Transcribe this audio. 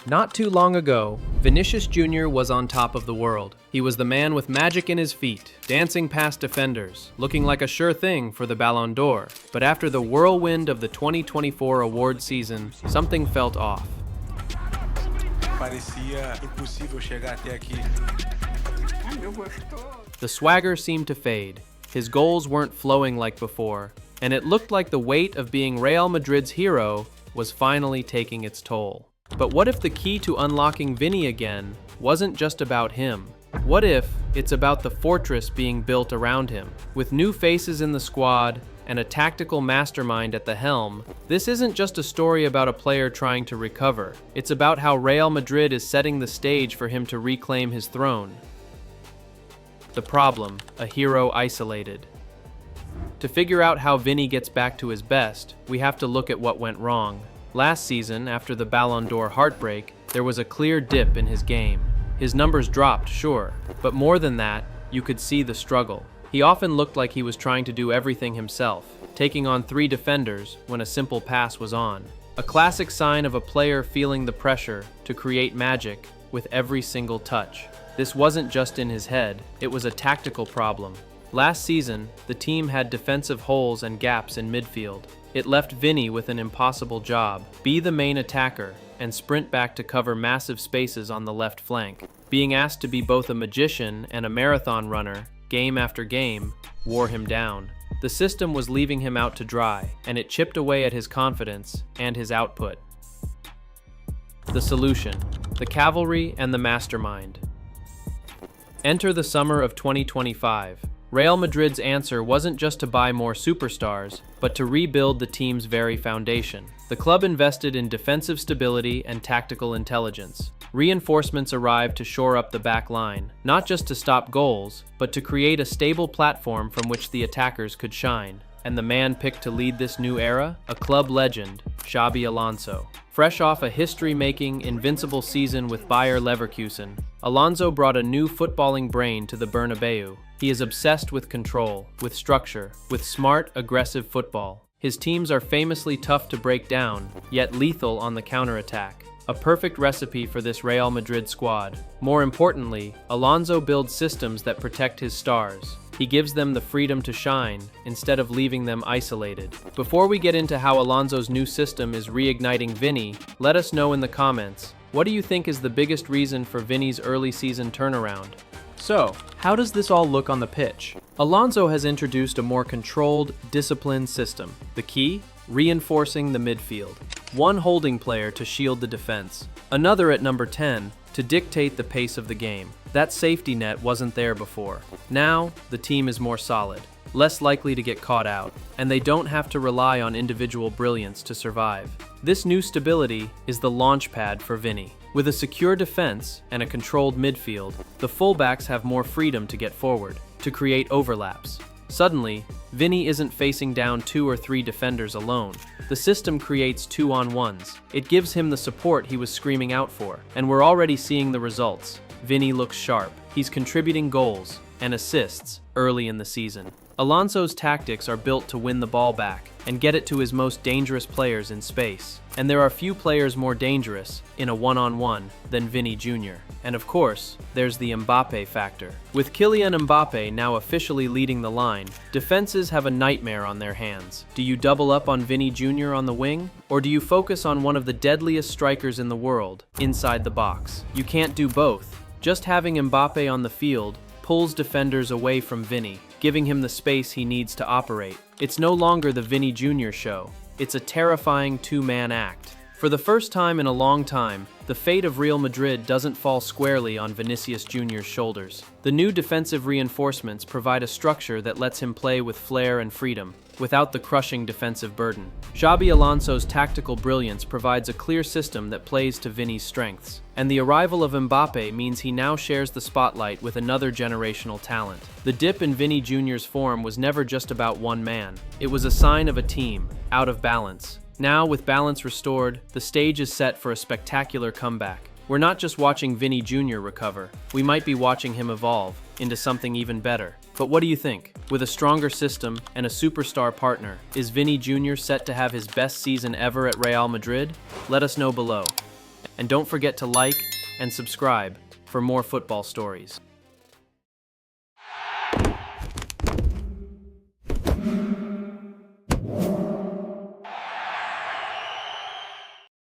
Not too long ago, Vinicius Jr. was on top of the world. He was the man with magic in his feet, dancing past defenders, looking like a sure thing for the Ballon d'Or. But after the whirlwind of the 2024 award season, something felt off. Parecia impossível chegar até aqui. The swagger seemed to fade. His goals weren't flowing like before, and it looked like the weight of being Real Madrid's hero was finally taking its toll. But what if the key to unlocking Vini again wasn't just about him? What if it's about the fortress being built around him? With new faces in the squad and a tactical mastermind at the helm, this isn't just a story about a player trying to recover. It's about how Real Madrid is setting the stage for him to reclaim his throne. The problem, a hero isolated. To figure out how Vini gets back to his best, we have to look at what went wrong. Last season, after the Ballon d'Or heartbreak, there was a clear dip in his game. His numbers dropped, sure, but more than that, you could see the struggle. He often looked like he was trying to do everything himself, taking on 3 defenders when a simple pass was on. A classic sign of a player feeling the pressure to create magic with every single touch. This wasn't just in his head, it was a tactical problem. Last season, the team had defensive holes and gaps in midfield. It left Vini with an impossible job: be the main attacker and sprint back to cover massive spaces on the left flank. Being asked to be both a magician and a marathon runner, game after game, wore him down. The system was leaving him out to dry, and it chipped away at his confidence and his output. The solution: the cavalry and the mastermind. Enter the summer of 2025. Real Madrid's answer wasn't just to buy more superstars, but to rebuild the team's very foundation. The club invested in defensive stability and tactical intelligence. Reinforcements arrived to shore up the back line, not just to stop goals, but to create a stable platform from which the attackers could shine. And the man picked to lead this new era? A club legend, Xabi Alonso. Fresh off a history-making, invincible season with Bayer Leverkusen, Alonso brought a new footballing brain to the Bernabeu. He is obsessed with control, with structure, with smart, aggressive football. His teams are famously tough to break down, yet lethal on the counterattack. A perfect recipe for this Real Madrid squad. More importantly, Alonso builds systems that protect his stars. He gives them the freedom to shine, instead of leaving them isolated. Before we get into how Alonso's new system is reigniting Vini, let us know in the comments, what do you think is the biggest reason for Vini's early season turnaround? So, how does this all look on the pitch? Alonso has introduced a more controlled, disciplined system. The key? Reinforcing the midfield. One holding player to shield the defense. Another at number 10 to dictate the pace of the game. That safety net wasn't there before. Now, the team is more solid, less likely to get caught out, and they don't have to rely on individual brilliance to survive. This new stability is the launch pad for Vini. With a secure defense and a controlled midfield, the fullbacks have more freedom to get forward, to create overlaps. Suddenly, Vini isn't facing down 2 or 3 defenders alone. The system creates 2-on-1s. It gives him the support he was screaming out for, and we're already seeing the results. Vini looks sharp. He's contributing goals and assists early in the season. Alonso's tactics are built to win the ball back and get it to his most dangerous players in space. And there are few players more dangerous in a one-on-one than Vini Jr. And of course, there's the Mbappé factor. With Kylian Mbappé now officially leading the line, defenses have a nightmare on their hands. Do you double up on Vini Jr. on the wing? Or do you focus on one of the deadliest strikers in the world, inside the box? You can't do both. Just having Mbappé on the field pulls defenders away from Vini, giving him the space he needs to operate. It's no longer the Vini Jr. show. It's a terrifying 2-man act. For the first time in a long time, the fate of Real Madrid doesn't fall squarely on Vinicius Junior's shoulders. The new defensive reinforcements provide a structure that lets him play with flair and freedom, without the crushing defensive burden. Xabi Alonso's tactical brilliance provides a clear system that plays to Vini's strengths. And the arrival of Mbappé means he now shares the spotlight with another generational talent. The dip in Vini Jr.'s form was never just about one man. It was a sign of a team, out of balance. Now, with balance restored, the stage is set for a spectacular comeback. We're not just watching Vini Jr. recover, we might be watching him evolve into something even better. But what do you think? With a stronger system and a superstar partner, is Vini Jr. set to have his best season ever at Real Madrid? Let us know below. And don't forget to like and subscribe for more football stories.